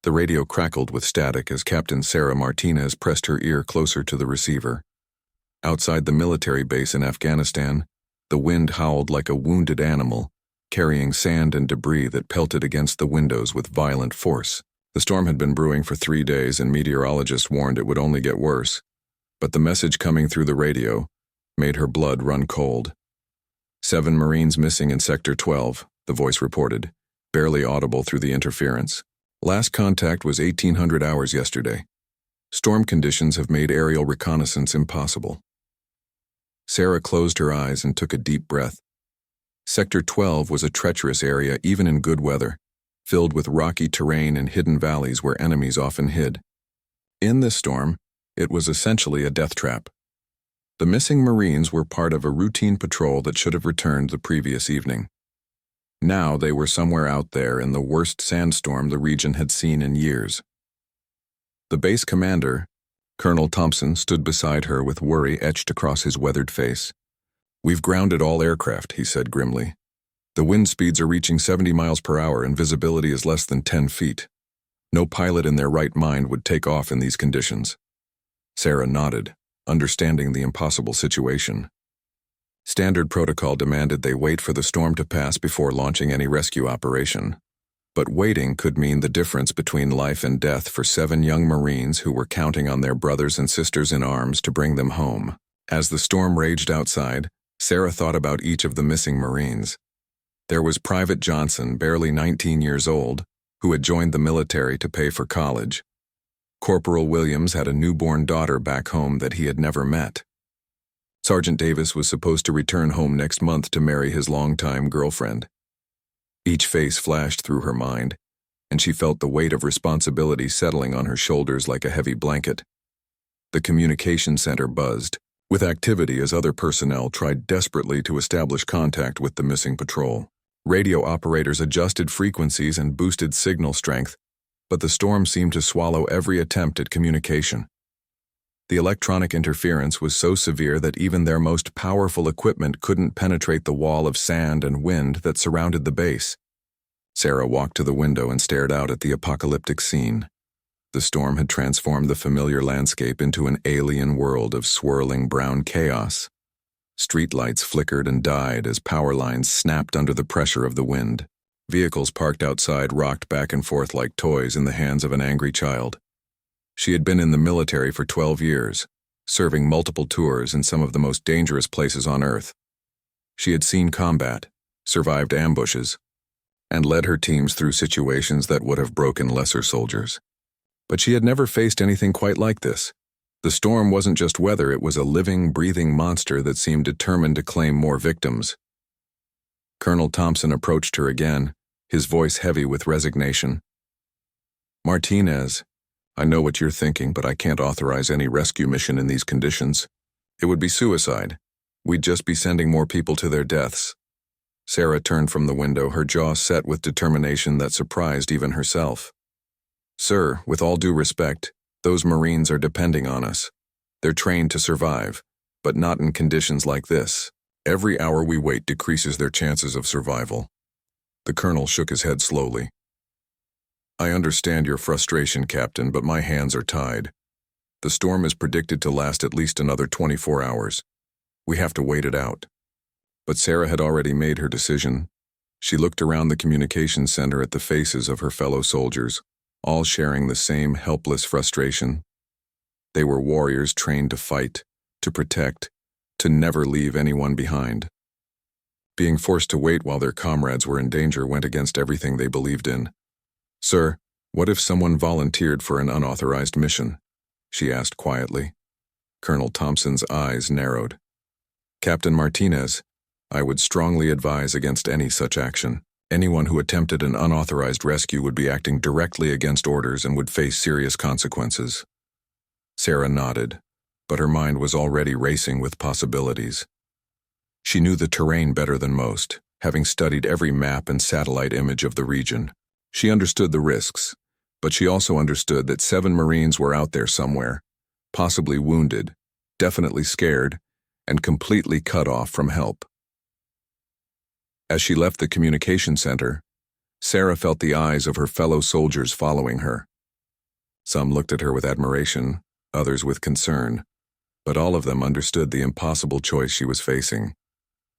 The radio crackled with static as Captain Sarah Martinez pressed her ear closer to the receiver. Outside the military base in Afghanistan, the wind howled like a wounded animal, carrying sand and debris that pelted against the windows with violent force. The storm had been brewing for 3 days, and meteorologists warned it would only get worse. But the message coming through the radio made her blood run cold. 7 Marines missing in Sector 12, the voice reported, barely audible through the interference. Last contact was 1800 hours yesterday. Storm conditions have made aerial reconnaissance impossible. Sarah closed her eyes and took a deep breath. Sector 12 was a treacherous area even in good weather, filled with rocky terrain and hidden valleys where enemies often hid. In this storm, it was essentially a death trap. The missing Marines were part of a routine patrol that should have returned the previous evening. Now they were somewhere out there in the worst sandstorm the region had seen in years. The base commander, Colonel Thompson, stood beside her with worry etched across his weathered face. "We've grounded all aircraft," he said grimly. "The wind speeds are reaching 70 miles per hour and visibility is less than 10 feet. No pilot in their right mind would take off in these conditions." Sarah nodded, understanding the impossible situation. Standard protocol demanded they wait for the storm to pass before launching any rescue operation. But waiting could mean the difference between life and death for 7 young Marines who were counting on their brothers and sisters in arms to bring them home. As the storm raged outside, Sarah thought about each of the missing Marines. There was Private Johnson, barely 19 years old, who had joined the military to pay for college. Corporal Williams had a newborn daughter back home that he had never met. Sergeant Davis was supposed to return home next month to marry his longtime girlfriend. Each face flashed through her mind, and she felt the weight of responsibility settling on her shoulders like a heavy blanket. The communication center buzzed with activity as other personnel tried desperately to establish contact with the missing patrol. Radio operators adjusted frequencies and boosted signal strength, but the storm seemed to swallow every attempt at communication. The electronic interference was so severe that even their most powerful equipment couldn't penetrate the wall of sand and wind that surrounded the base. Sarah walked to the window and stared out at the apocalyptic scene. The storm had transformed the familiar landscape into an alien world of swirling brown chaos. Streetlights flickered and died as power lines snapped under the pressure of the wind. Vehicles parked outside rocked back and forth like toys in the hands of an angry child. She had been in the military for 12 years, serving multiple tours in some of the most dangerous places on Earth. She had seen combat, survived ambushes, and led her teams through situations that would have broken lesser soldiers. But she had never faced anything quite like this. The storm wasn't just weather, it was a living, breathing monster that seemed determined to claim more victims. Colonel Thompson approached her again, his voice heavy with resignation. "Martinez, I know what you're thinking, but I can't authorize any rescue mission in these conditions. It would be suicide. We'd just be sending more people to their deaths." Sarah turned from the window, her jaw set with determination that surprised even herself. "Sir, with all due respect, those Marines are depending on us. They're trained to survive, but not in conditions like this. Every hour we wait decreases their chances of survival." The colonel shook his head slowly. "I understand your frustration, Captain, but my hands are tied. The storm is predicted to last at least another 24 hours. We have to wait it out." But Sarah had already made her decision. She looked around the communications center at the faces of her fellow soldiers, all sharing the same helpless frustration. They were warriors trained to fight, to protect, to never leave anyone behind. Being forced to wait while their comrades were in danger went against everything they believed in. "Sir, what if someone volunteered for an unauthorized mission?" she asked quietly. Colonel Thompson's eyes narrowed. "Captain Martinez, I would strongly advise against any such action. Anyone who attempted an unauthorized rescue would be acting directly against orders and would face serious consequences." Sarah nodded, but her mind was already racing with possibilities. She knew the terrain better than most, having studied every map and satellite image of the region. She understood the risks, but she also understood that 7 Marines were out there somewhere, possibly wounded, definitely scared, and completely cut off from help. As she left the communication center, Sarah felt the eyes of her fellow soldiers following her. Some looked at her with admiration, others with concern, but all of them understood the impossible choice she was facing.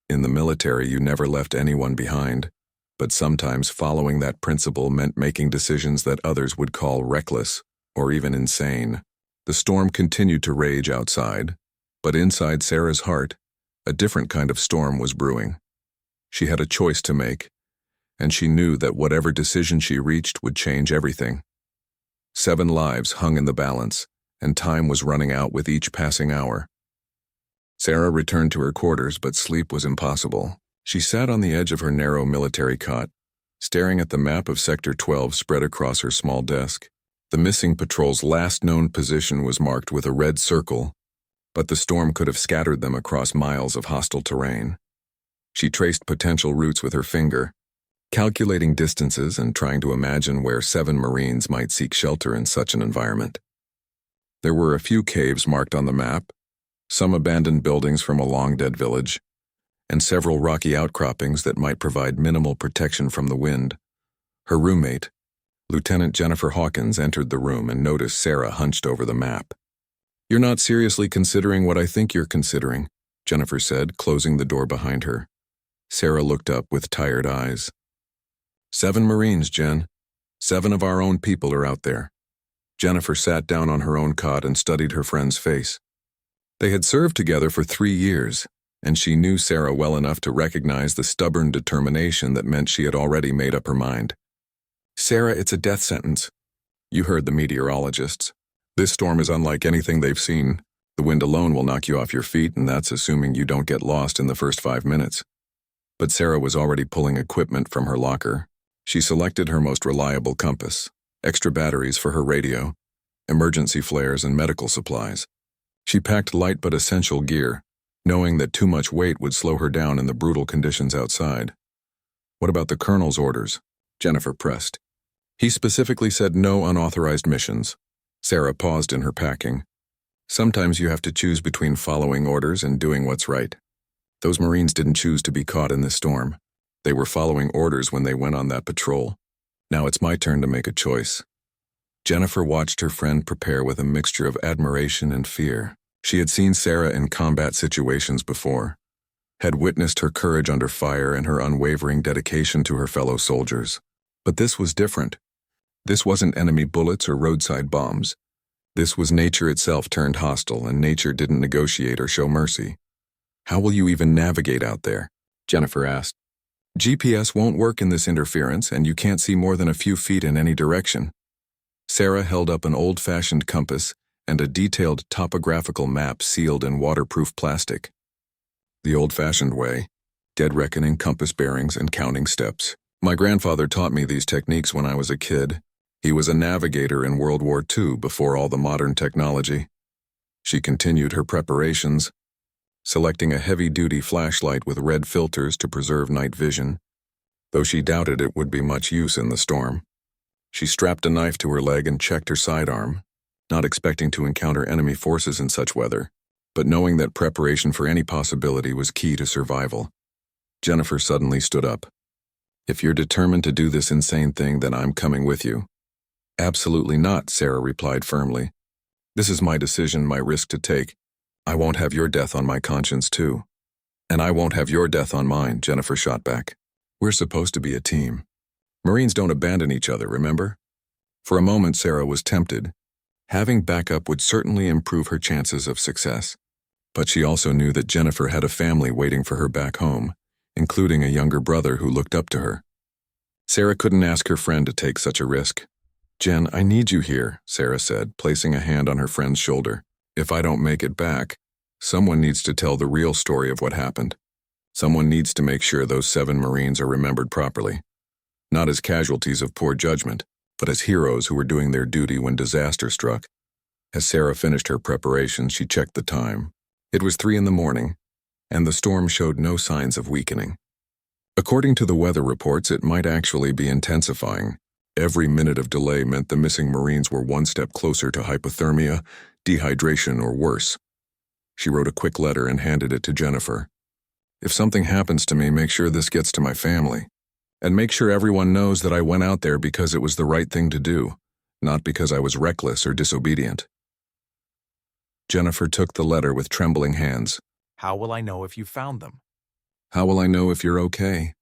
In the military, you never left anyone behind, but sometimes following that principle meant making decisions that others would call reckless or even insane. The storm continued to rage outside, but inside Sarah's heart, a different kind of storm was brewing. She had a choice to make, and she knew that whatever decision she reached would change everything. 7 lives hung in the balance, and time was running out with each passing hour. Sarah returned to her quarters, but sleep was impossible. She sat on the edge of her narrow military cot, staring at the map of Sector 12 spread across her small desk. The missing patrol's last known position was marked with a red circle, but the storm could have scattered them across miles of hostile terrain. She traced potential routes with her finger, calculating distances and trying to imagine where 7 Marines might seek shelter in such an environment. There were a few caves marked on the map, some abandoned buildings from a long-dead village, and several rocky outcroppings that might provide minimal protection from the wind. Her roommate, Lieutenant Jennifer Hawkins, entered the room and noticed Sarah hunched over the map. "You're not seriously considering what I think you're considering," Jennifer said, closing the door behind her. Sarah looked up with tired eyes. 7 Marines, Jen. 7 of our own people are out there." Jennifer sat down on her own cot and studied her friend's face. They had served together for 3 years, and she knew Sarah well enough to recognize the stubborn determination that meant she had already made up her mind. "Sarah, it's a death sentence. You heard the meteorologists. This storm is unlike anything they've seen. The wind alone will knock you off your feet, and that's assuming you don't get lost in the first 5 minutes. But Sarah was already pulling equipment from her locker. She selected her most reliable compass, extra batteries for her radio, emergency flares, and medical supplies. She packed light but essential gear, knowing that too much weight would slow her down in the brutal conditions outside. "What about the colonel's orders?" Jennifer pressed. "He specifically said no unauthorized missions." Sarah paused in her packing. "Sometimes you have to choose between following orders and doing what's right. Those Marines didn't choose to be caught in this storm. They were following orders when they went on that patrol. Now it's my turn to make a choice." Jennifer watched her friend prepare with a mixture of admiration and fear. She had seen Sarah in combat situations before, had witnessed her courage under fire and her unwavering dedication to her fellow soldiers. But this was different. This wasn't enemy bullets or roadside bombs. This was nature itself turned hostile, and nature didn't negotiate or show mercy. "How will you even navigate out there?" Jennifer asked. "GPS won't work in this interference, and you can't see more than a few feet in any direction." Sarah held up an old-fashioned compass and a detailed topographical map sealed in waterproof plastic. "The old-fashioned way, dead reckoning compass bearings and counting steps. My grandfather taught me these techniques when I was a kid. He was a navigator in World War II before all the modern technology." She continued her preparations, selecting a heavy-duty flashlight with red filters to preserve night vision, though she doubted it would be much use in the storm. She strapped a knife to her leg and checked her sidearm, not expecting to encounter enemy forces in such weather, but knowing that preparation for any possibility was key to survival. Jennifer suddenly stood up. "If you're determined to do this insane thing, then I'm coming with you." "Absolutely not," Sarah replied firmly. "This is my decision, my risk to take. I won't have your death on my conscience, too." "And I won't have your death on mine," Jennifer shot back. "We're supposed to be a team. Marines don't abandon each other, remember?" For a moment, Sarah was tempted. Having backup would certainly improve her chances of success. But she also knew that Jennifer had a family waiting for her back home, including a younger brother who looked up to her. Sarah couldn't ask her friend to take such a risk. "Jen, I need you here," Sarah said, placing a hand on her friend's shoulder. "If I don't make it back, someone needs to tell the real story of what happened. Someone needs to make sure those 7 Marines are remembered properly. Not as casualties of poor judgment, but as heroes who were doing their duty when disaster struck." As Sarah finished her preparations, she checked the time. It was 3 a.m, and the storm showed no signs of weakening. According to the weather reports, it might actually be intensifying. Every minute of delay meant the missing Marines were one step closer to hypothermia, dehydration, or worse. She wrote a quick letter and handed it to Jennifer. "If something happens to me, make sure this gets to my family. And make sure everyone knows that I went out there because it was the right thing to do, not because I was reckless or disobedient. Jennifer took the letter with trembling hands. How will I know if you found them? How will I know if you're okay?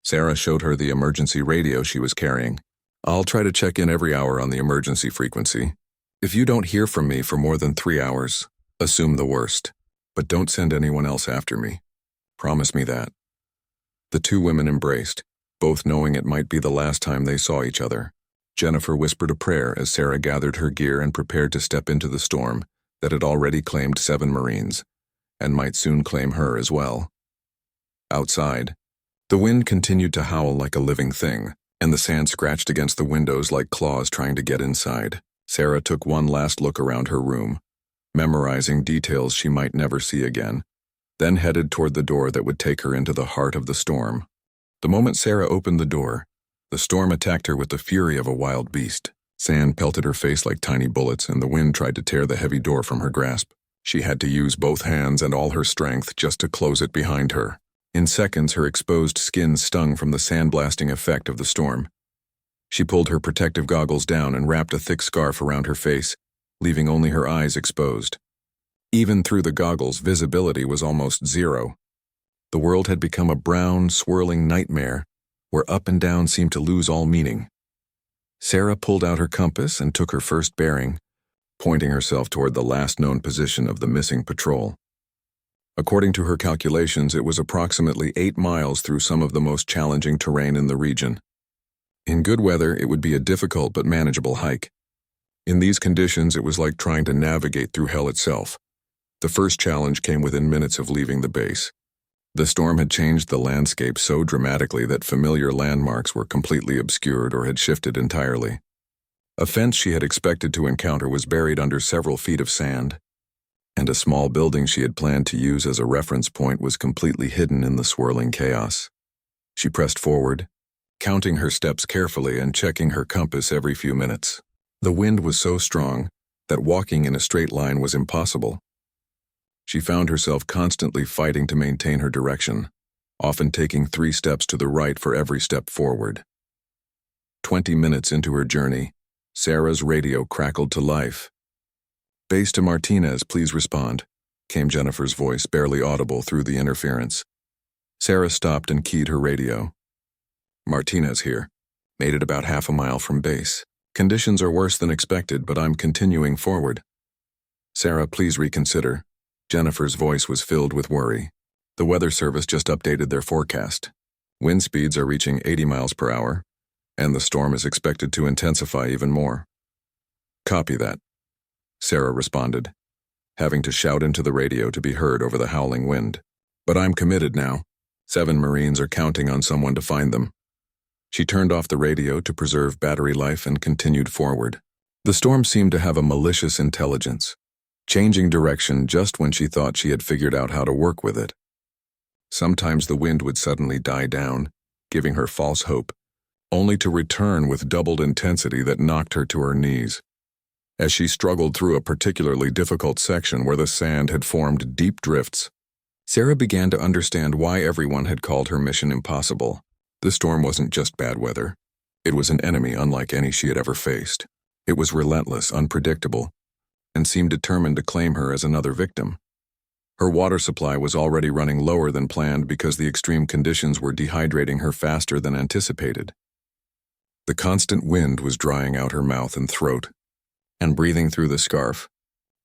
Sarah showed her the emergency radio she was carrying. I'll try to check in every hour on the emergency frequency. If you don't hear from me for more than 3 hours, assume the worst, but don't send anyone else after me. Promise me that. The two women embraced, both knowing it might be the last time they saw each other. Jennifer whispered a prayer as Sarah gathered her gear and prepared to step into the storm that had already claimed 7 Marines, and might soon claim her as well. Outside, the wind continued to howl like a living thing, and the sand scratched against the windows like claws trying to get inside. Sarah took one last look around her room, memorizing details she might never see again, then headed toward the door that would take her into the heart of the storm. The moment Sarah opened the door, the storm attacked her with the fury of a wild beast. Sand pelted her face like tiny bullets, and the wind tried to tear the heavy door from her grasp. She had to use both hands and all her strength just to close it behind her. In seconds, her exposed skin stung from the sandblasting effect of the storm. She pulled her protective goggles down and wrapped a thick scarf around her face, leaving only her eyes exposed. Even through the goggles, visibility was almost zero. The world had become a brown, swirling nightmare, where up and down seemed to lose all meaning. Sarah pulled out her compass and took her first bearing, pointing herself toward the last known position of the missing patrol. According to her calculations, it was approximately 8 miles through some of the most challenging terrain in the region. In good weather, it would be a difficult but manageable hike. In these conditions, it was like trying to navigate through hell itself. The first challenge came within minutes of leaving the base. The storm had changed the landscape so dramatically that familiar landmarks were completely obscured or had shifted entirely. A fence she had expected to encounter was buried under several feet of sand, and a small building she had planned to use as a reference point was completely hidden in the swirling chaos. She pressed forward, counting her steps carefully and checking her compass every few minutes. The wind was so strong that walking in a straight line was impossible. She found herself constantly fighting to maintain her direction, often taking 3 steps to the right for every step forward. 20 minutes into her journey, Sarah's radio crackled to life. "Base to Martinez, please respond," came Jennifer's voice, barely audible through the interference. Sarah stopped and keyed her radio. "Martinez here. Made it about half a mile from base. Conditions are worse than expected, but I'm continuing forward." "Sarah, please reconsider." Jennifer's voice was filled with worry. "The Weather Service just updated their forecast. Wind speeds are reaching 80 miles per hour, and the storm is expected to intensify even more." "Copy that," Sarah responded, having to shout into the radio to be heard over the howling wind. "But I'm committed now. 7 Marines are counting on someone to find them." She turned off the radio to preserve battery life and continued forward. The storm seemed to have a malicious intelligence, changing direction just when she thought she had figured out how to work with it. Sometimes the wind would suddenly die down, giving her false hope, only to return with doubled intensity that knocked her to her knees. As she struggled through a particularly difficult section where the sand had formed deep drifts, Sarah began to understand why everyone had called her mission impossible. The storm wasn't just bad weather. It was an enemy unlike any she had ever faced. It was relentless, unpredictable, and seemed determined to claim her as another victim. Her water supply was already running lower than planned because the extreme conditions were dehydrating her faster than anticipated. The constant wind was drying out her mouth and throat, and breathing through the scarf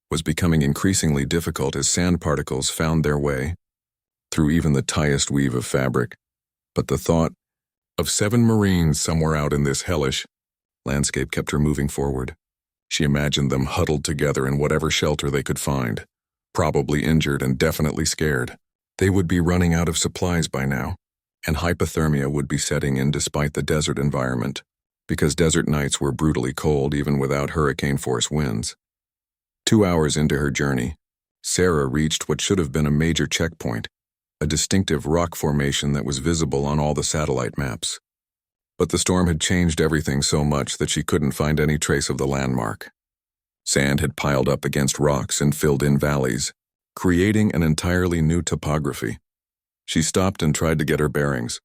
was becoming increasingly difficult as sand particles found their way through even the tightest weave of fabric. But the thought of 7 Marines somewhere out in this hellish landscape kept her moving forward. She imagined them huddled together in whatever shelter they could find, probably injured and definitely scared. They would be running out of supplies by now, and hypothermia would be setting in despite the desert environment, because desert nights were brutally cold even without hurricane-force winds. 2 hours into her journey, Sarah reached what should have been a major checkpoint, a distinctive rock formation that was visible on all the satellite maps. But the storm had changed everything so much that she couldn't find any trace of the landmark. Sand had piled up against rocks and filled in valleys, creating an entirely new topography. She stopped and tried to get her bearings,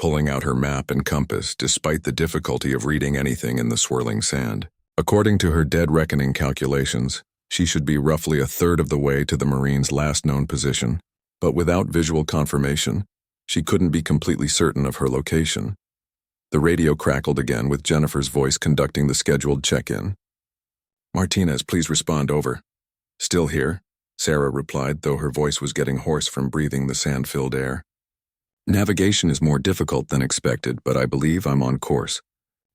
pulling out her map and compass despite the difficulty of reading anything in the swirling sand. According to her dead reckoning calculations, she should be roughly a third of the way to the Marine's last known position, but without visual confirmation, she couldn't be completely certain of her location. The radio crackled again with Jennifer's voice conducting the scheduled check-in. "Martinez, please respond, over." "Still here," Sarah replied, though her voice was getting hoarse from breathing the sand-filled air. "Navigation is more difficult than expected, but I believe I'm on course.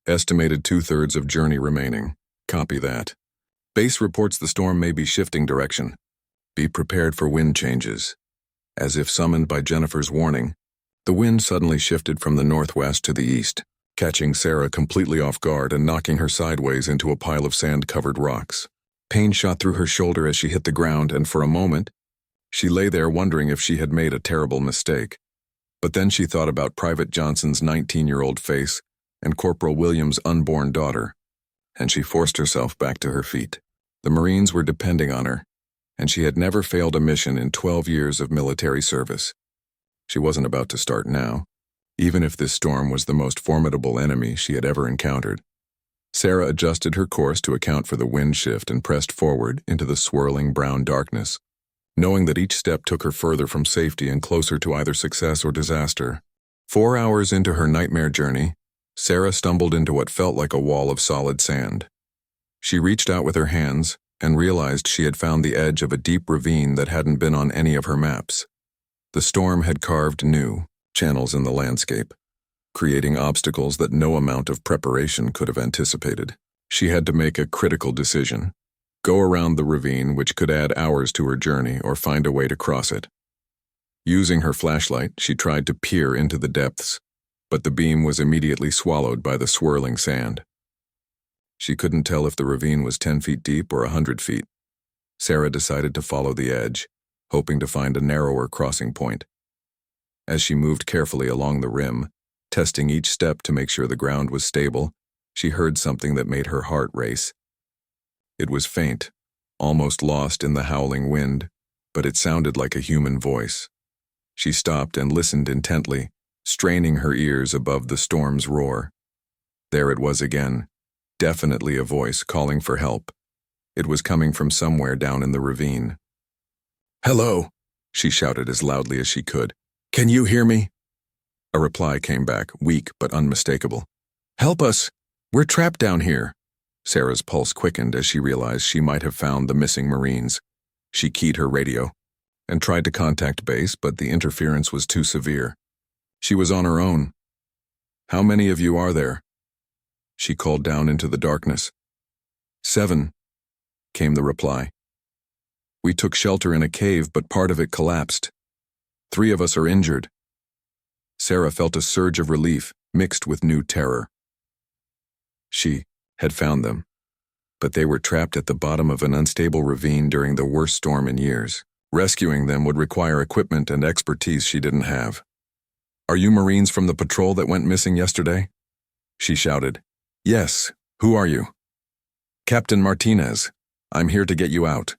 Estimated 2/3 of journey remaining. Copy that. Base reports the storm may be shifting direction. Be prepared for wind changes." As if summoned by Jennifer's warning, the wind suddenly shifted from the northwest to the east, catching Sarah completely off guard and knocking her sideways into a pile of sand-covered rocks. Pain shot through her shoulder as she hit the ground, and for a moment, she lay there wondering if she had made a terrible mistake. But then she thought about Private Johnson's 19-year-old face and Corporal Williams' unborn daughter, and she forced herself back to her feet. The Marines were depending on her, and she had never failed a mission in 12 years of military service. She wasn't about to start now, even if this storm was the most formidable enemy she had ever encountered. Sarah adjusted her course to account for the wind shift and pressed forward into the swirling brown darkness, knowing that each step took her further from safety and closer to either success or disaster. 4 hours into her nightmare journey, Sarah stumbled into what felt like a wall of solid sand. She reached out with her hands and realized she had found the edge of a deep ravine that hadn't been on any of her maps. The storm had carved new channels in the landscape, creating obstacles that no amount of preparation could have anticipated. She had to make a critical decision: go around the ravine, which could add hours to her journey, or find a way to cross it. Using her flashlight, she tried to peer into the depths, but the beam was immediately swallowed by the swirling sand. She couldn't tell if the ravine was 10 feet deep or 100 feet. Sarah decided to follow the edge, hoping to find a narrower crossing point. As she moved carefully along the rim, testing each step to make sure the ground was stable, she heard something that made her heart race. It was faint, almost lost in the howling wind, but it sounded like a human voice. She stopped and listened intently, straining her ears above the storm's roar. There it was again, definitely a voice calling for help. It was coming from somewhere down in the ravine. "Hello," she shouted as loudly as she could. "Can you hear me?" A reply came back, weak but unmistakable. "Help us! We're trapped down here." Sarah's pulse quickened as she realized she might have found the missing Marines. She keyed her radio and tried to contact base, but the interference was too severe. She was on her own. "How many of you are there?" She called down into the darkness. 7, came the reply. "We took shelter in a cave, but part of it collapsed. 3 of us are injured." Sarah felt a surge of relief mixed with new terror. She had found them, but they were trapped at the bottom of an unstable ravine during the worst storm in years. Rescuing them would require equipment and expertise she didn't have. "Are you Marines from the patrol that went missing yesterday?" she shouted. "Yes. Who are you?" "Captain Martinez. I'm here to get you out."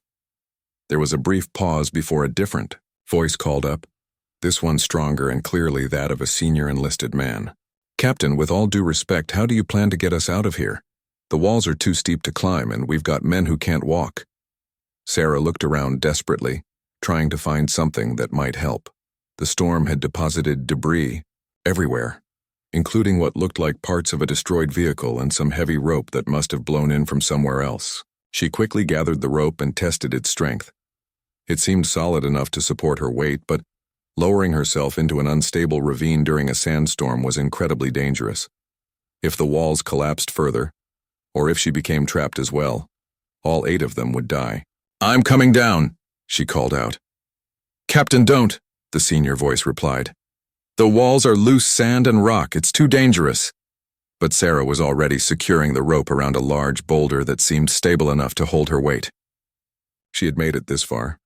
There was a brief pause before a different voice called up, this one stronger and clearly that of a senior enlisted man. "Captain, with all due respect, how do you plan to get us out of here? The walls are too steep to climb, and we've got men who can't walk." Sarah looked around desperately, trying to find something that might help. The storm had deposited debris everywhere, including what looked like parts of a destroyed vehicle and some heavy rope that must have blown in from somewhere else. She quickly gathered the rope and tested its strength. It seemed solid enough to support her weight, but lowering herself into an unstable ravine during a sandstorm was incredibly dangerous. If the walls collapsed further, or if she became trapped as well, all 8 of them would die. "I'm coming down," she called out. "Captain, don't," the senior voice replied. "The walls are loose sand and rock. It's too dangerous." But Sarah was already securing the rope around a large boulder that seemed stable enough to hold her weight. She had made it this far.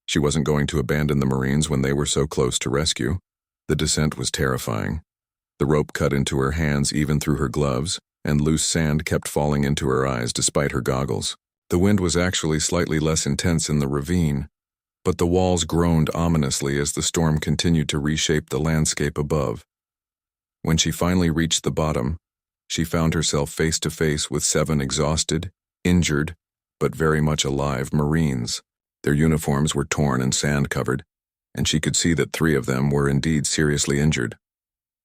She wasn't going to abandon the Marines when they were so close to rescue. The descent was terrifying. The rope cut into her hands even through her gloves, and loose sand kept falling into her eyes despite her goggles. The wind was actually slightly less intense in the ravine, but the walls groaned ominously as the storm continued to reshape the landscape above. When she finally reached the bottom, she found herself face to face with 7 exhausted, injured, but very much alive Marines. Their uniforms were torn and sand-covered, and she could see that 3 of them were indeed seriously injured.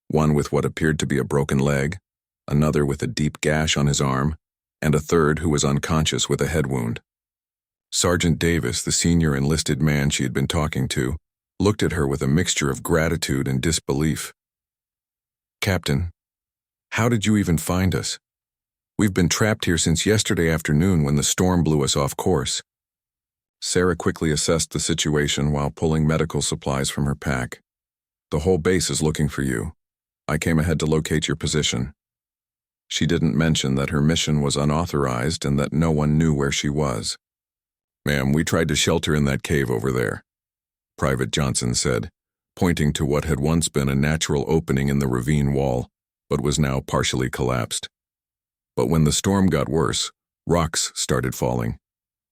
One with what appeared to be a broken leg, another with a deep gash on his arm, and a third who was unconscious with a head wound. Sergeant Davis, the senior enlisted man she had been talking to, looked at her with a mixture of gratitude and disbelief. "Captain, how did you even find us? We've been trapped here since yesterday afternoon when the storm blew us off course." Sarah quickly assessed the situation while pulling medical supplies from her pack. "The whole base is looking for you. I came ahead to locate your position." She didn't mention that her mission was unauthorized and that no one knew where she was. "Ma'am, we tried to shelter in that cave over there," Private Johnson said, pointing to what had once been a natural opening in the ravine wall, but was now partially collapsed. "But when the storm got worse, rocks started falling.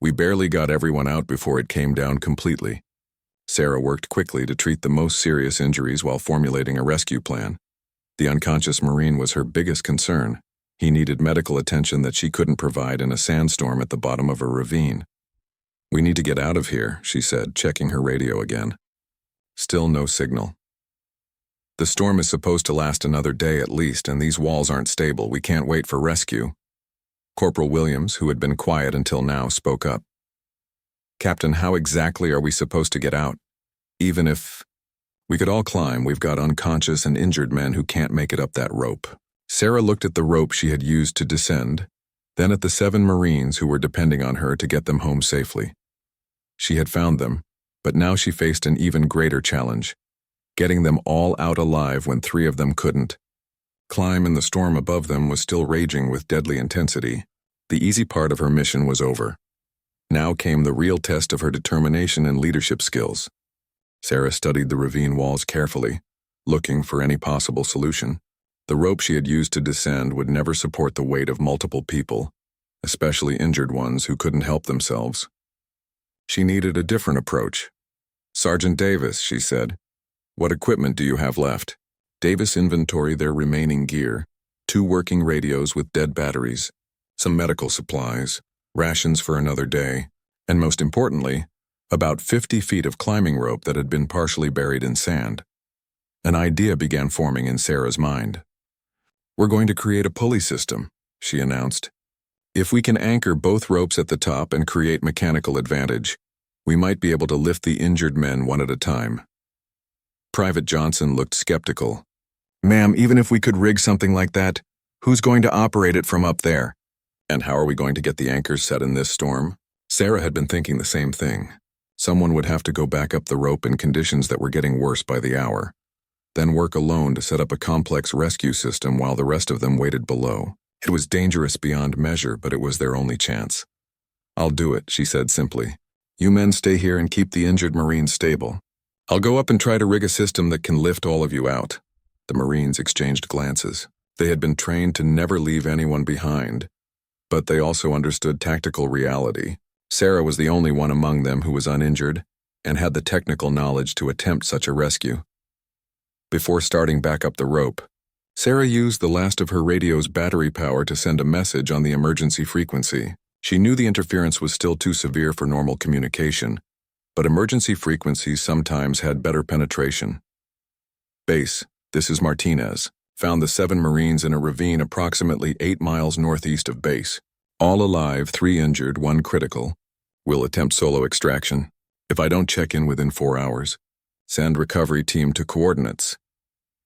We barely got everyone out before it came down completely." Sarah worked quickly to treat the most serious injuries while formulating a rescue plan. The unconscious Marine was her biggest concern. He needed medical attention that she couldn't provide in a sandstorm at the bottom of a ravine. "We need to get out of here," she said, checking her radio again. Still no signal. "The storm is supposed to last another day at least, and these walls aren't stable. We can't wait for rescue." Corporal Williams, who had been quiet until now, spoke up. "Captain, how exactly are we supposed to get out? Even if we could all climb, we've got unconscious and injured men who can't make it up that rope." Sarah looked at the rope she had used to descend, then at the 7 Marines who were depending on her to get them home safely. She had found them, but now she faced an even greater challenge, getting them all out alive when 3 of them couldn't. Climb in the storm above them was still raging with deadly intensity. The easy part of her mission was over. Now came the real test of her determination and leadership skills. Sarah studied the ravine walls carefully, looking for any possible solution. The rope she had used to descend would never support the weight of multiple people, especially injured ones who couldn't help themselves. She needed a different approach. "Sergeant Davis," she said, "what equipment do you have left?" Davis inventoried their remaining gear, 2 working radios with dead batteries, some medical supplies, rations for another day, and most importantly, about 50 feet of climbing rope that had been partially buried in sand. An idea began forming in Sarah's mind. "We're going to create a pulley system," she announced. "If we can anchor both ropes at the top and create mechanical advantage, we might be able to lift the injured men one at a time." Private Johnson looked skeptical. "Ma'am, even if we could rig something like that, who's going to operate it from up there? And how are we going to get the anchors set in this storm?" Sarah had been thinking the same thing. Someone would have to go back up the rope in conditions that were getting worse by the hour, then work alone to set up a complex rescue system while the rest of them waited below. It was dangerous beyond measure, but it was their only chance. "I'll do it," she said simply. "You men stay here and keep the injured Marines stable. I'll go up and try to rig a system that can lift all of you out." The Marines exchanged glances. They had been trained to never leave anyone behind, but they also understood tactical reality. Sarah was the only one among them who was uninjured and had the technical knowledge to attempt such a rescue. Before starting back up the rope, Sarah used the last of her radio's battery power to send a message on the emergency frequency. She knew the interference was still too severe for normal communication, but emergency frequencies sometimes had better penetration. "Base, this is Martinez. Found the 7 Marines in a ravine approximately 8 miles northeast of base. All alive, 3 injured, 1 critical. We'll attempt solo extraction. If I don't check in within 4 hours, send recovery team to coordinates."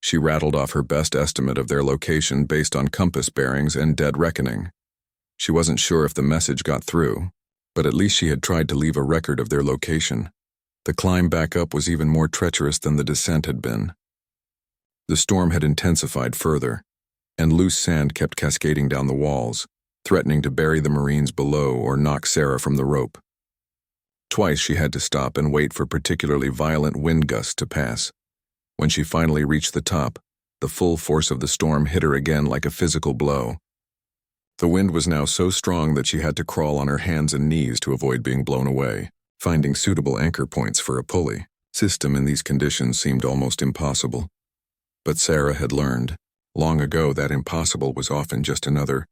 She rattled off her best estimate of their location based on compass bearings and dead reckoning. She wasn't sure if the message got through, but at least she had tried to leave a record of their location. The climb back up was even more treacherous than the descent had been. The storm had intensified further, and loose sand kept cascading down the walls, threatening to bury the Marines below or knock Sarah from the rope. Twice she had to stop and wait for particularly violent wind gusts to pass. When she finally reached the top, the full force of the storm hit her again like a physical blow. The wind was now so strong that she had to crawl on her hands and knees to avoid being blown away. Finding suitable anchor points for a pulley system in these conditions seemed almost impossible. But Sarah had learned, Long ago, that impossible was often just another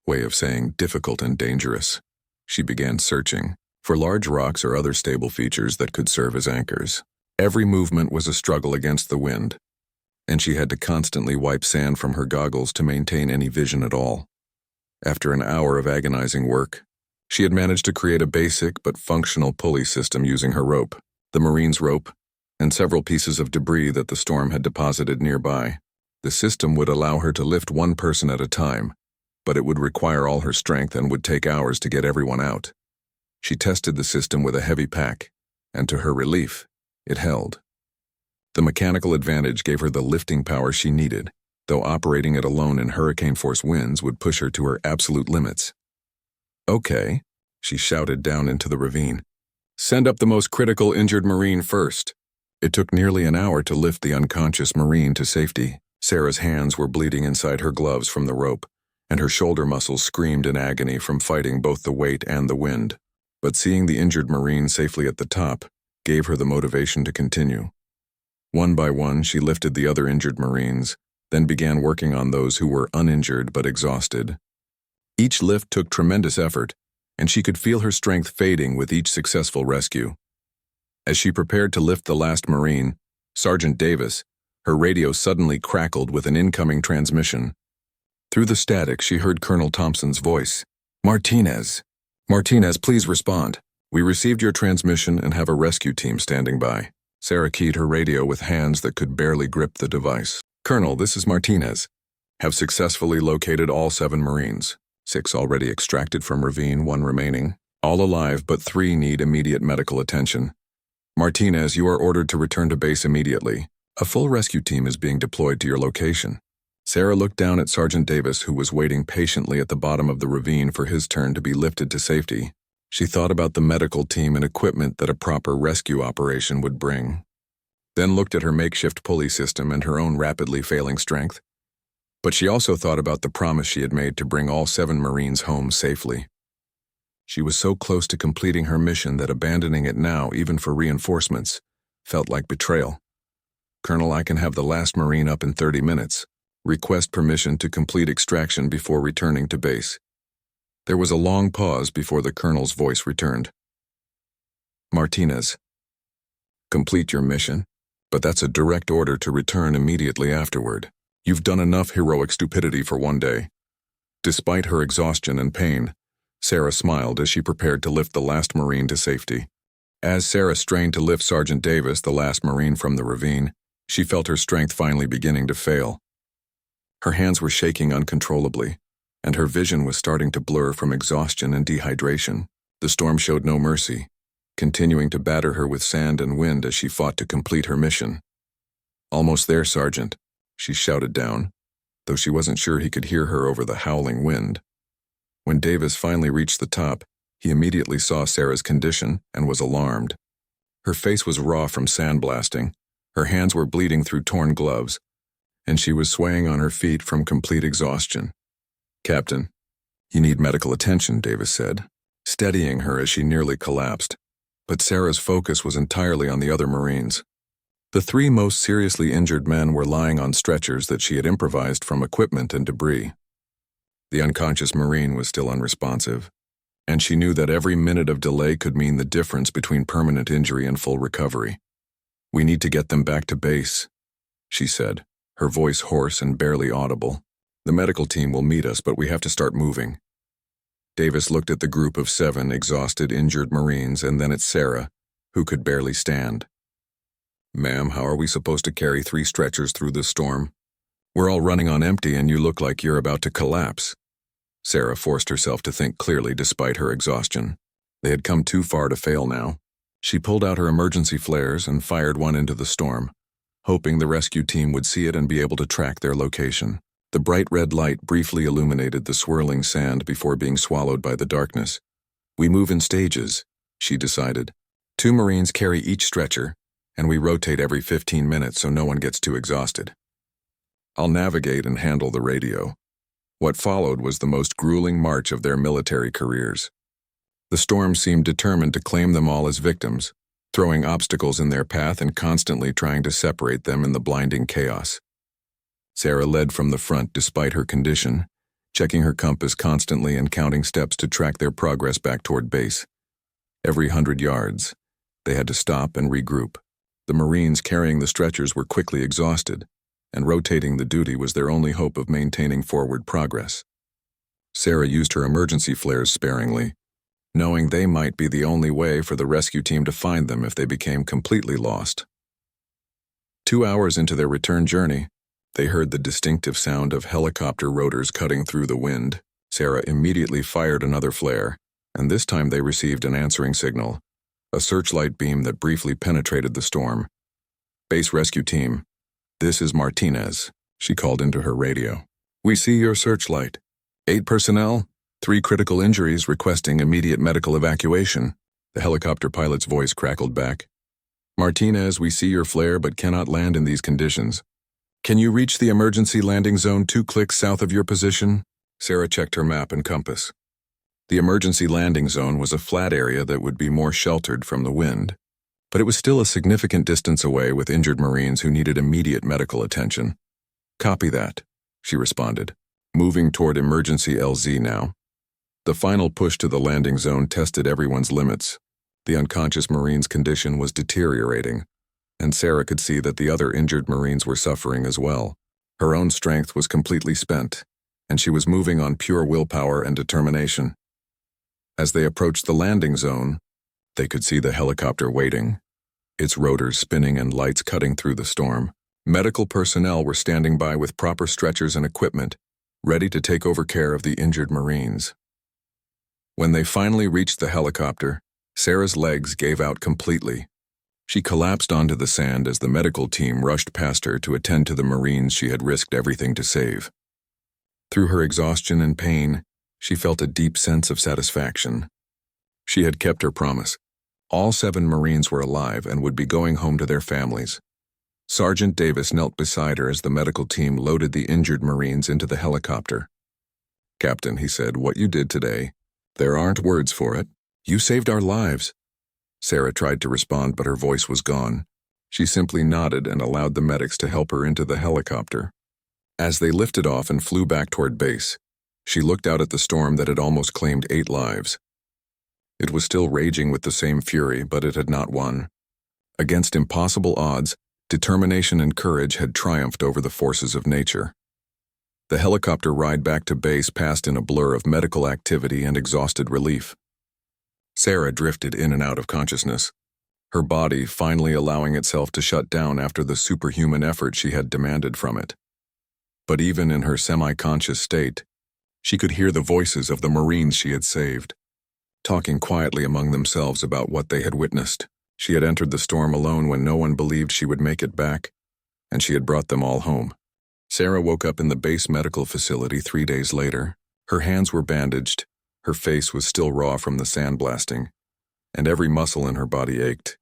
way of saying difficult and dangerous. She began searching for large rocks or other stable features that could serve as anchors. Every movement was a struggle against the wind, and she had to constantly wipe sand from her goggles to maintain any vision at all. After an hour of agonizing work, she had managed to create a basic but functional pulley system using her rope, the Marine's rope, and several pieces of debris that the storm had deposited nearby. The system would allow her to lift one person at a time, but it would require all her strength and would take hours to get everyone out. She tested the system with a heavy pack, and to her relief, it held. The mechanical advantage gave her the lifting power she needed, though operating it alone in hurricane-force winds would push her to her absolute limits. "Okay," she shouted down into the ravine. "Send up the most critical injured Marine first." It took nearly an hour to lift the unconscious Marine to safety. Sarah's hands were bleeding inside her gloves from the rope, and her shoulder muscles screamed in agony from fighting both the weight and the wind. But seeing the injured Marine safely at the top gave her the motivation to continue. One by one, she lifted the other injured Marines, then began working on those who were uninjured but exhausted. Each lift took tremendous effort, and she could feel her strength fading with each successful rescue. As she prepared to lift the last Marine, Sergeant Davis, her radio suddenly crackled with an incoming transmission. Through the static, she heard Colonel Thompson's voice. "Martinez. Martinez, please respond. We received your transmission and have a rescue team standing by." Sarah keyed her radio with hands that could barely grip the device. "Colonel, this is Martinez. Have successfully located all 7 Marines. 6 already extracted from ravine, 1 remaining. All alive, but 3 need immediate medical attention. Martinez, you are ordered to return to base immediately. A full rescue team is being deployed to your location." Sarah looked down at Sergeant Davis, who was waiting patiently at the bottom of the ravine for his turn to be lifted to safety. She thought about the medical team and equipment that a proper rescue operation would bring, then looked at her makeshift pulley system and her own rapidly failing strength. But she also thought about the promise she had made to bring all 7 Marines home safely. She was so close to completing her mission that abandoning it now, even for reinforcements, felt like betrayal. "Colonel, I can have the last Marine up in 30 minutes. Request permission to complete extraction before returning to base." There was a long pause before the colonel's voice returned. "Martinez, complete your mission, but that's a direct order to return immediately afterward. You've done enough heroic stupidity for one day." Despite her exhaustion and pain, Sarah smiled as she prepared to lift the last Marine to safety. As Sarah strained to lift Sergeant Davis, the last Marine, from the ravine, she felt her strength finally beginning to fail. Her hands were shaking uncontrollably, and her vision was starting to blur from exhaustion and dehydration. The storm showed no mercy, continuing to batter her with sand and wind as she fought to complete her mission. "Almost there, Sergeant," she shouted down, though she wasn't sure he could hear her over the howling wind. When Davis finally reached the top, he immediately saw Sarah's condition and was alarmed. Her face was raw from sandblasting, her hands were bleeding through torn gloves, and she was swaying on her feet from complete exhaustion. "Captain, you need medical attention," Davis said, steadying her as she nearly collapsed. But Sarah's focus was entirely on the other Marines. The 3 most seriously injured men were lying on stretchers that she had improvised from equipment and debris. The unconscious Marine was still unresponsive, and she knew that every minute of delay could mean the difference between permanent injury and full recovery. "We need to get them back to base," she said, her voice hoarse and barely audible. "The medical team will meet us, but we have to start moving." Davis looked at the group of 7 exhausted, injured Marines and then at Sarah, who could barely stand. "Ma'am, how are we supposed to carry 3 stretchers through this storm? We're all running on empty and you look like you're about to collapse." Sarah forced herself to think clearly despite her exhaustion. They had come too far to fail now. She pulled out her emergency flares and fired one into the storm, hoping the rescue team would see it and be able to track their location. The bright red light briefly illuminated the swirling sand before being swallowed by the darkness. "We move in stages," she decided. 2 Marines carry each stretcher, and we rotate every 15 minutes so no one gets too exhausted. I'll navigate and handle the radio." What followed was the most grueling march of their military careers. The storm seemed determined to claim them all as victims, throwing obstacles in their path and constantly trying to separate them in the blinding chaos. Sarah led from the front despite her condition, checking her compass constantly and counting steps to track their progress back toward base. Every 100 yards, they had to stop and regroup. The Marines carrying the stretchers were quickly exhausted, and rotating the duty was their only hope of maintaining forward progress. Sarah used her emergency flares sparingly, knowing they might be the only way for the rescue team to find them if they became completely lost. 2 hours into their return journey, they heard the distinctive sound of helicopter rotors cutting through the wind. Sarah immediately fired another flare, and this time they received an answering signal, a searchlight beam that briefly penetrated the storm. "Base rescue team, this is Martinez," she called into her radio. "We see your searchlight. 8 personnel, 3 critical injuries requesting immediate medical evacuation," the helicopter pilot's voice crackled back. "Martinez, we see your flare but cannot land in these conditions. Can you reach the emergency landing zone 2 clicks south of your position?" Sarah checked her map and compass. The emergency landing zone was a flat area that would be more sheltered from the wind, but it was still a significant distance away with injured Marines who needed immediate medical attention. "Copy that," she responded, moving toward emergency LZ now. The final push to the landing zone tested everyone's limits. The unconscious Marine's condition was deteriorating, and Sarah could see that the other injured Marines were suffering as well. Her own strength was completely spent, and she was moving on pure willpower and determination. As they approached the landing zone, they could see the helicopter waiting, its rotors spinning and lights cutting through the storm. Medical personnel were standing by with proper stretchers and equipment, ready to take over care of the injured Marines. When they finally reached the helicopter, Sarah's legs gave out completely. She collapsed onto the sand as the medical team rushed past her to attend to the Marines she had risked everything to save. Through her exhaustion and pain, she felt a deep sense of satisfaction. She had kept her promise. All 7 Marines were alive and would be going home to their families. Sergeant Davis knelt beside her as the medical team loaded the injured Marines into the helicopter. "Captain," he said, "what you did today, there aren't words for it. You saved our lives." Sarah tried to respond, but her voice was gone. She simply nodded and allowed the medics to help her into the helicopter. As they lifted off and flew back toward base, she looked out at the storm that had almost claimed 8 lives. It was still raging with the same fury, but it had not won. Against impossible odds, determination and courage had triumphed over the forces of nature. The helicopter ride back to base passed in a blur of medical activity and exhausted relief. Sarah drifted in and out of consciousness, her body finally allowing itself to shut down after the superhuman effort she had demanded from it. But even in her semi-conscious state, she could hear the voices of the Marines she had saved, talking quietly among themselves about what they had witnessed. She had entered the storm alone when no one believed she would make it back, and she had brought them all home. Sarah woke up in the base medical facility 3 days later. Her hands were bandaged, her face was still raw from the sandblasting, and every muscle in her body ached.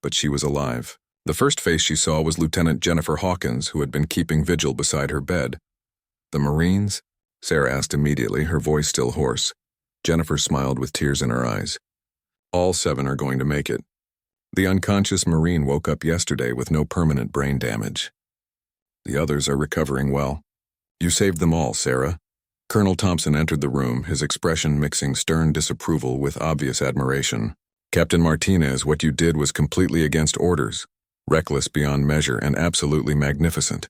But she was alive. The first face she saw was Lieutenant Jennifer Hawkins, who had been keeping vigil beside her bed. "The Marines?" Sarah asked immediately, her voice still hoarse. Jennifer smiled with tears in her eyes. "All 7 are going to make it. The unconscious Marine woke up yesterday with no permanent brain damage. The others are recovering well. You saved them all, Sarah." Colonel Thompson entered the room, his expression mixing stern disapproval with obvious admiration. "Captain Martinez, what you did was completely against orders, reckless beyond measure, and absolutely magnificent.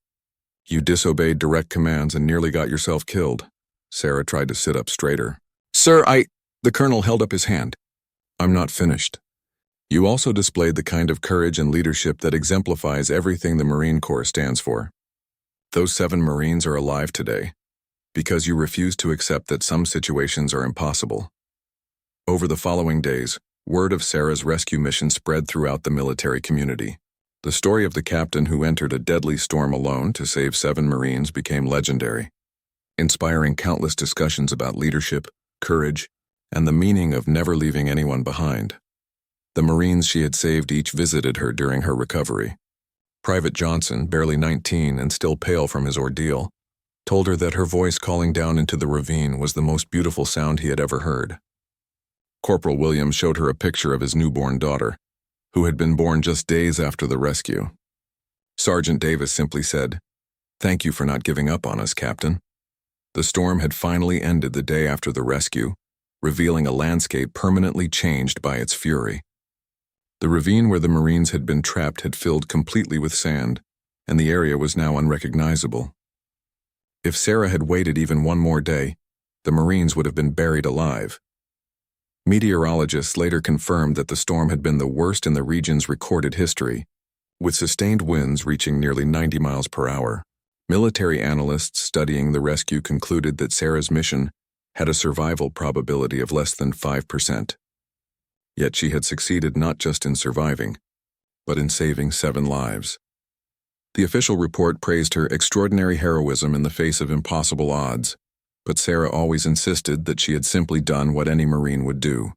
You disobeyed direct commands and nearly got yourself killed." Sarah tried to sit up straighter. "Sir, The colonel held up his hand. "I'm not finished. You also displayed the kind of courage and leadership that exemplifies everything the Marine Corps stands for. Those 7 Marines are alive today because you refused to accept that some situations are impossible." Over the following days, word of Sarah's rescue mission spread throughout the military community. The story of the captain who entered a deadly storm alone to save 7 Marines became legendary, inspiring countless discussions about leadership, courage, and the meaning of never leaving anyone behind. The Marines she had saved each visited her during her recovery. Private Johnson, barely 19 and still pale from his ordeal, told her that her voice calling down into the ravine was the most beautiful sound he had ever heard. Corporal Williams showed her a picture of his newborn daughter, who had been born just days after the rescue. Sergeant Davis simply said, Thank you for not giving up on us, Captain. The storm had finally ended the day after the rescue, revealing a landscape permanently changed by its fury. The ravine where the Marines had been trapped had filled completely with sand, and the area was now unrecognizable. If Sarah had waited even one more day, the Marines would have been buried alive. Meteorologists later confirmed that the storm had been the worst in the region's recorded history, with sustained winds reaching nearly 90 miles per hour. Military analysts studying the rescue concluded that Sarah's mission had a survival probability of less than 5%. Yet she had succeeded not just in surviving, but in saving 7 lives. The official report praised her extraordinary heroism in the face of impossible odds, but Sarah always insisted that she had simply done what any Marine would do.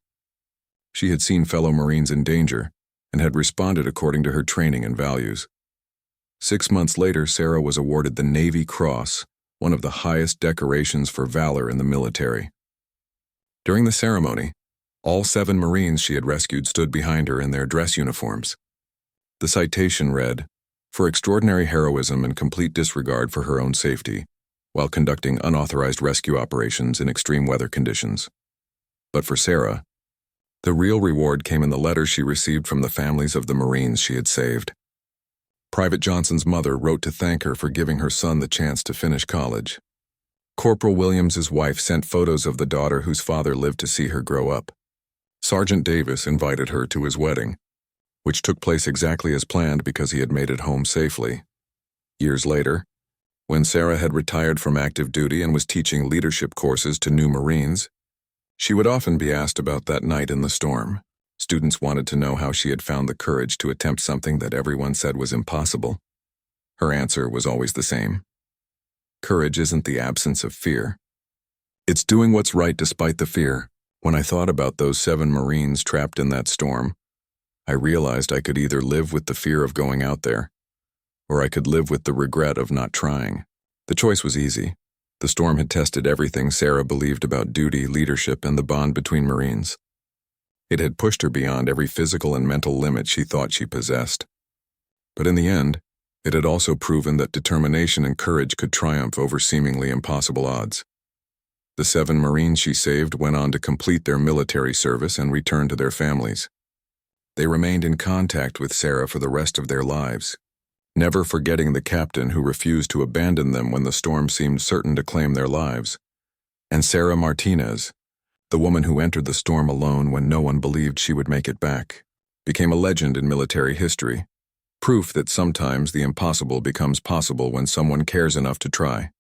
She had seen fellow Marines in danger and had responded according to her training and values. 6 months later, Sarah was awarded the Navy Cross, one of the highest decorations for valor in the military. During the ceremony, all 7 Marines she had rescued stood behind her in their dress uniforms. The citation read, "For extraordinary heroism and complete disregard for her own safety, while conducting unauthorized rescue operations in extreme weather conditions." But for Sarah, the real reward came in the letters she received from the families of the Marines she had saved. Private Johnson's mother wrote to thank her for giving her son the chance to finish college. Corporal Williams's wife sent photos of the daughter whose father lived to see her grow up. Sergeant Davis invited her to his wedding, which took place exactly as planned because he had made it home safely. Years later, when Sarah had retired from active duty and was teaching leadership courses to new Marines, she would often be asked about that night in the storm. Students wanted to know how she had found the courage to attempt something that everyone said was impossible. Her answer was always the same. Courage isn't the absence of fear. It's doing what's right despite the fear. When I thought about those 7 Marines trapped in that storm, I realized I could either live with the fear of going out there, or I could live with the regret of not trying. The choice was easy. The storm had tested everything Sarah believed about duty, leadership, and the bond between Marines. It had pushed her beyond every physical and mental limit she thought she possessed. But in the end, it had also proven that determination and courage could triumph over seemingly impossible odds. The 7 Marines she saved went on to complete their military service and return to their families. They remained in contact with Sarah for the rest of their lives, never forgetting the captain who refused to abandon them when the storm seemed certain to claim their lives. And Sarah Martinez, the woman who entered the storm alone when no one believed she would make it back, became a legend in military history, proof that sometimes the impossible becomes possible when someone cares enough to try.